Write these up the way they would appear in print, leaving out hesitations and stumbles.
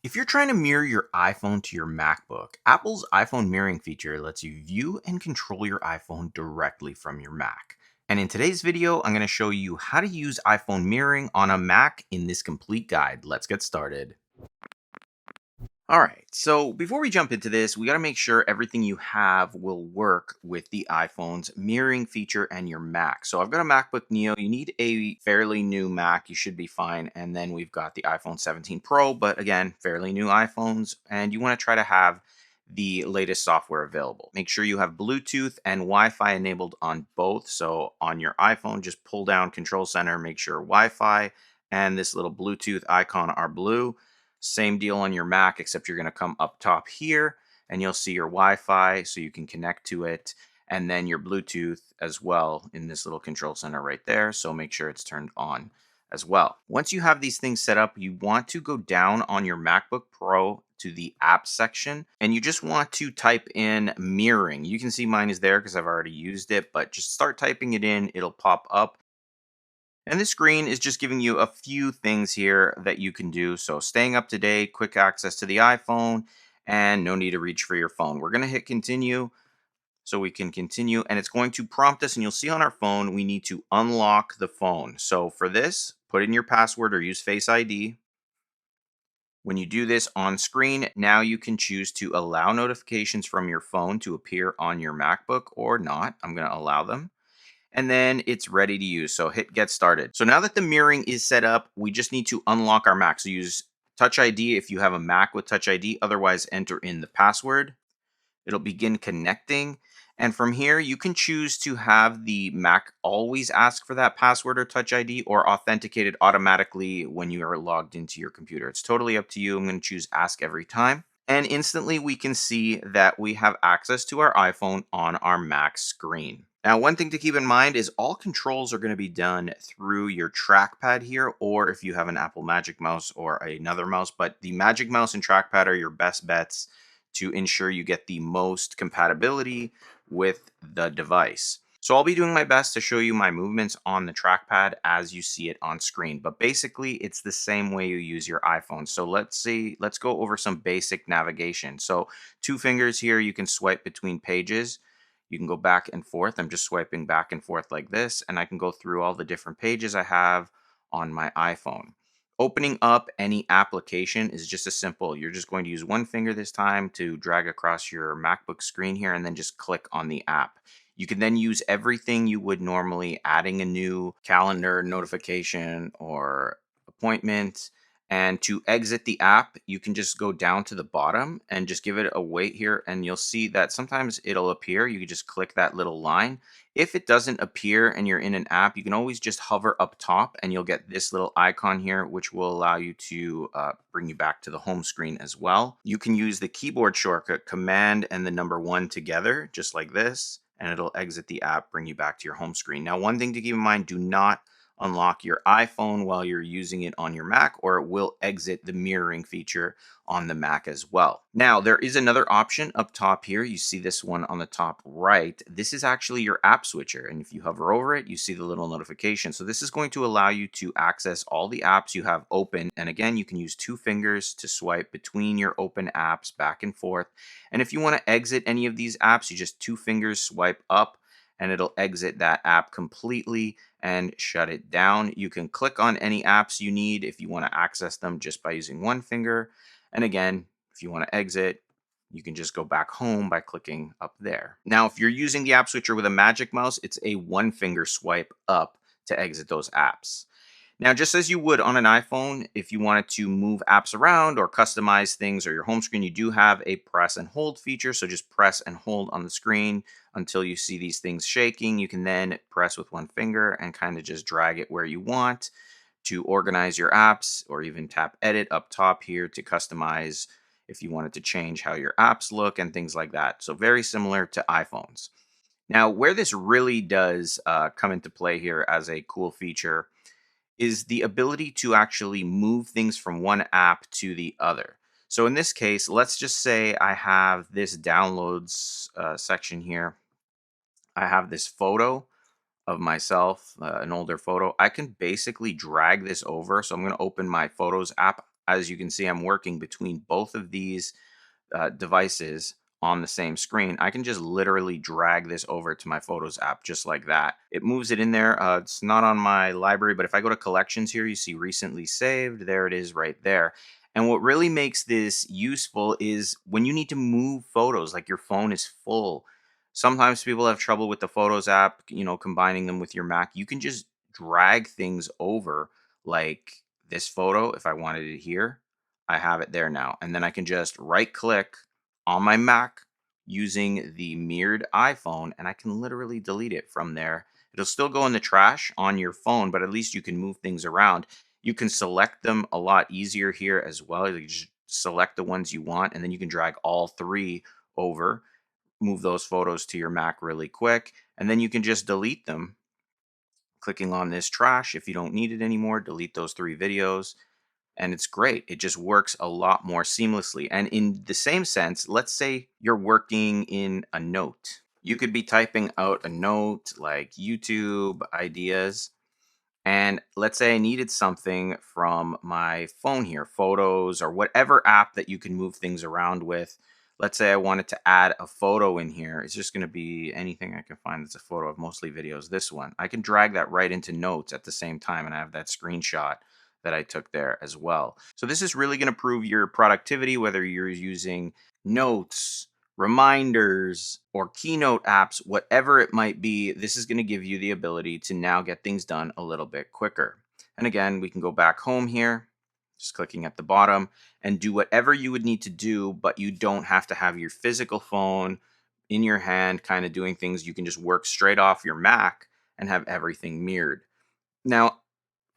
If you're trying to mirror your iPhone to your MacBook, Apple's iPhone mirroring feature lets you view and control your iPhone directly from your Mac. And in today's video, I'm going to show you how to use iPhone mirroring on a Mac in this complete guide. Let's get started. All right, so before we jump into this, we got to make sure everything you have will work with the iPhone's mirroring feature and your Mac. So I've got a MacBook Neo. You need a fairly new Mac. You should be fine. And then we've got the iPhone 17 Pro, but again, fairly new iPhones. And you want to try to have the latest software available. Make sure you have Bluetooth and Wi-Fi enabled on both. So on your iPhone, just pull down Control Center, make sure Wi-Fi and this little Bluetooth icon are blue. Same deal on your Mac, except you're going to come up top here and you'll see your Wi-Fi so you can connect to it, and then your Bluetooth as well in this little control center right there. So make sure it's turned on as well. Once you have these things set up, you want to go down on your MacBook Pro to the apps section, and you just want to type in mirroring. You can see mine is there because I've already used it, but just start typing it in. It'll pop up. And this screen is just giving you a few things here that you can do. So staying up to date, quick access to the iPhone, and no need to reach for your phone. We're going to hit continue so we can continue, and it's going to prompt us, and you'll see on our phone, we need to unlock the phone. So for this, put in your password or use Face ID. When you do this on screen, now you can choose to allow notifications from your phone to appear on your MacBook or not. I'm going to allow them, and then it's ready to use. So hit get started. So now that the mirroring is set up, we just need to unlock our Mac. So use Touch ID if you have a Mac with Touch ID, otherwise enter in the password. It'll begin connecting. And from here, you can choose to have the Mac always ask for that password or Touch ID, or authenticate it automatically when you are logged into your computer. It's totally up to you. I'm going to choose ask every time. And instantly we can see that we have access to our iPhone on our Mac screen. Now, one thing to keep in mind is all controls are going to be done through your trackpad here, or if you have an Apple Magic Mouse or another mouse, but the Magic Mouse and trackpad are your best bets to ensure you get the most compatibility with the device. So I'll be doing my best to show you my movements on the trackpad as you see it on screen, but basically it's the same way you use your iPhone. So let's go over some basic navigation. So 2 fingers here, you can swipe between pages. You can go back and forth. I'm just swiping back and forth like this, and I can go through all the different pages I have on my iPhone. Opening up any application is just as simple. You're just going to use 1 finger this time to drag across your MacBook screen here and then just click on the app. You can then use everything you would normally, adding a new calendar notification or appointment. And to exit the app, you can just go down to the bottom and just give it a wait here. And you'll see that sometimes it'll appear. You can just click that little line. If it doesn't appear and you're in an app, you can always just hover up top and you'll get this little icon here, which will allow you to bring you back to the home screen as well. You can use the keyboard shortcut Command and the number 1 together, just like this, and it'll exit the app, bring you back to your home screen. Now, one thing to keep in mind, do not unlock your iPhone while you're using it on your Mac, or it will exit the mirroring feature on the Mac as well. Now, there is another option up top here. You see this one on the top right. This is actually your app switcher. And if you hover over it, you see the little notification. So this is going to allow you to access all the apps you have open. And again, you can use 2 fingers to swipe between your open apps back and forth. And if you want to exit any of these apps, you just 2 fingers swipe up and it'll exit that app completely and shut it down. You can click on any apps you need if you want to access them just by using 1 finger. And again, if you want to exit, you can just go back home by clicking up there. Now, if you're using the app switcher with a Magic Mouse, it's a 1 finger swipe up to exit those apps. Now, just as you would on an iPhone, if you wanted to move apps around or customize things or your home screen, you do have a press and hold feature. So just press and hold on the screen until you see these things shaking. You can then press with 1 finger and kind of just drag it where you want to organize your apps, or even tap edit up top here to customize if you wanted to change how your apps look and things like that. So very similar to iPhones. Now, where this really does come into play here as a cool feature is the ability to actually move things from one app to the other. So in this case, let's just say I have this downloads section here. I have this photo of myself, an older photo. I can basically drag this over. So I'm going to open my Photos app as you can see, I'm working between both of these devices on the same screen. I can just literally drag this over to my Photos app just like that. It moves it in there. It's not on my library, but if I go to collections here, you see recently saved. There it is right there. And what really makes this useful is when you need to move photos, like your phone is full. Sometimes people have trouble with the Photos app, combining them with your Mac. You can just drag things over, like this photo. If I wanted it here, I have it there now. And then I can just right click on my Mac using the mirrored iPhone, and I can literally delete it from there. It'll still go in the trash on your phone, but at least you can move things around. You can select them a lot easier here as well. You just select the ones you want, and then you can drag all three over, move those photos to your Mac really quick, and then you can just delete them. Clicking on this trash, if you don't need it anymore, delete those three videos, and it's great. It just works a lot more seamlessly. And in the same sense, let's say you're working in a note. You could be typing out a note like YouTube ideas, and let's say I needed something from my phone here, photos or whatever app that you can move things around with. Let's say I wanted to add a photo in here. It's just going to be anything I can find that's a photo of, mostly videos. This one, I can drag that right into notes at the same time, and I have that screenshot that I took there as well. So this is really going to prove your productivity, whether you're using notes, reminders, or keynote apps, whatever it might be. This is going to give you the ability to now get things done a little bit quicker. And again, we can go back home here, just clicking at the bottom, and do whatever you would need to do, but you don't have to have your physical phone in your hand kind of doing things. You can just work straight off your Mac and have everything mirrored. Now,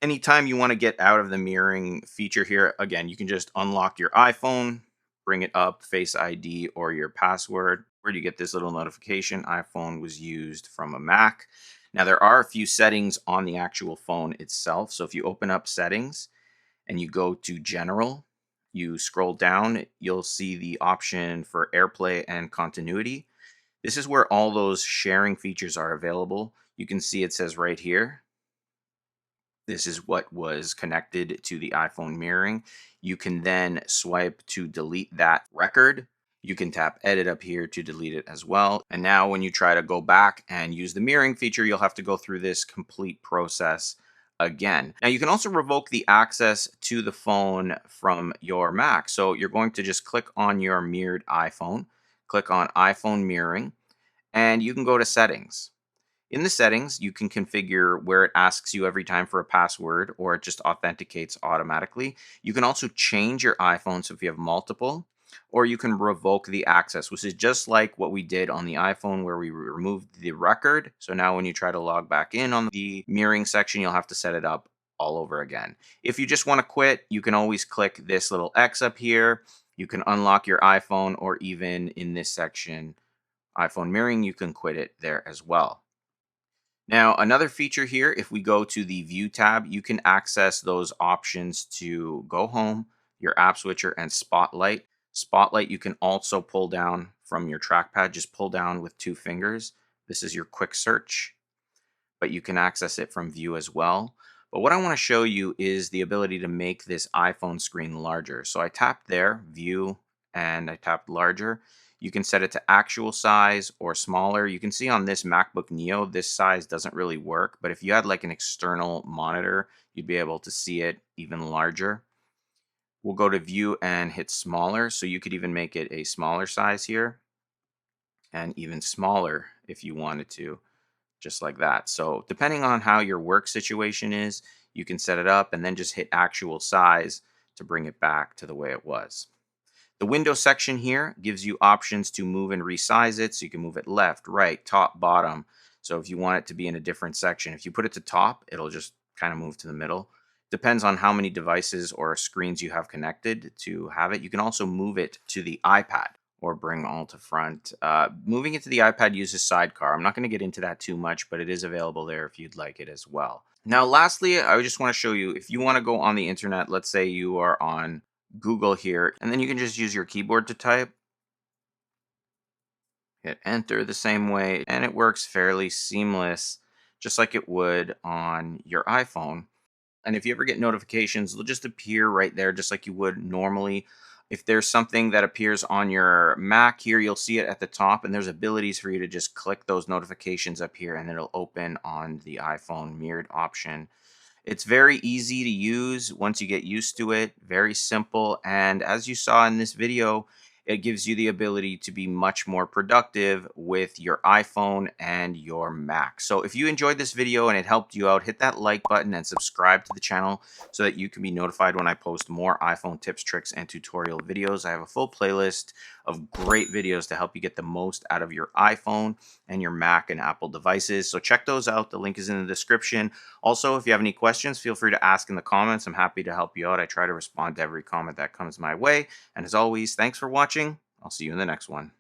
anytime you want to get out of the mirroring feature here, again, you can just unlock your iPhone, bring it up, Face ID or your password, where you get this little notification iPhone was used from a Mac. Now, there are a few settings on the actual phone itself. So if you open up settings and you go to general, you scroll down, you'll see the option for AirPlay and continuity. This is where all those sharing features are available. You can see it says right here, this is what was connected to the iPhone mirroring. You can then swipe to delete that record. You can tap edit up here to delete it as well. And now when you try to go back and use the mirroring feature, you'll have to go through this complete process again. Now you can also revoke the access to the phone from your Mac. So you're going to just click on your mirrored iPhone, click on iPhone mirroring, and you can go to settings. In the settings, you can configure where it asks you every time for a password or it just authenticates automatically. You can also change your iPhone, so if you have multiple, or you can revoke the access, which is just like what we did on the iPhone where we removed the record. So now when you try to log back in on the mirroring section, you'll have to set it up all over again. If you just want to quit, you can always click this little X up here. You can unlock your iPhone, or even in this section, iPhone mirroring, you can quit it there as well. Now, another feature here, if we go to the View tab, you can access those options to go home, your app switcher, and Spotlight. Spotlight you can also pull down from your trackpad, just pull down with two fingers. This is your quick search, but you can access it from View as well. But what I want to show you is the ability to make this iPhone screen larger. So I tapped there, View, and I tapped larger. You can set it to actual size or smaller. You can see on this MacBook Neo, this size doesn't really work, but if you had like an external monitor, you'd be able to see it even larger. We'll go to View and hit smaller. So you could even make it a smaller size here and even smaller if you wanted to, just like that. So depending on how your work situation is, you can set it up and then just hit actual size to bring it back to the way it was. The window section here gives you options to move and resize it. So you can move it left, right, top, bottom. So if you want it to be in a different section, if you put it to top, it'll just kind of move to the middle. Depends on how many devices or screens you have connected to have it. You can also move it to the iPad or bring all to front. Moving it to the iPad uses Sidecar. I'm not going to get into that too much, but it is available there if you'd like it as well. Now, lastly, I just want to show you, if you want to go on the internet, let's say you are on Google here, and then you can just use your keyboard to type. Hit enter the same way, and it works fairly seamless, just like it would on your iPhone. And if you ever get notifications, they'll just appear right there, just like you would normally. If there's something that appears on your Mac here, you'll see it at the top, and there's abilities for you to just click those notifications up here, and it'll open on the iPhone mirrored option. It's very easy to use once you get used to it, very simple. And as you saw in this video, it gives you the ability to be much more productive with your iPhone and your Mac. So if you enjoyed this video and it helped you out, hit that like button and subscribe to the channel so that you can be notified when I post more iPhone tips, tricks, and tutorial videos. I have a full playlist of great videos to help you get the most out of your iPhone and your Mac and Apple devices. So check those out. The link is in the description. Also, if you have any questions, feel free to ask in the comments. I'm happy to help you out. I try to respond to every comment that comes my way. And as always, thanks for watching. I'll see you in the next one.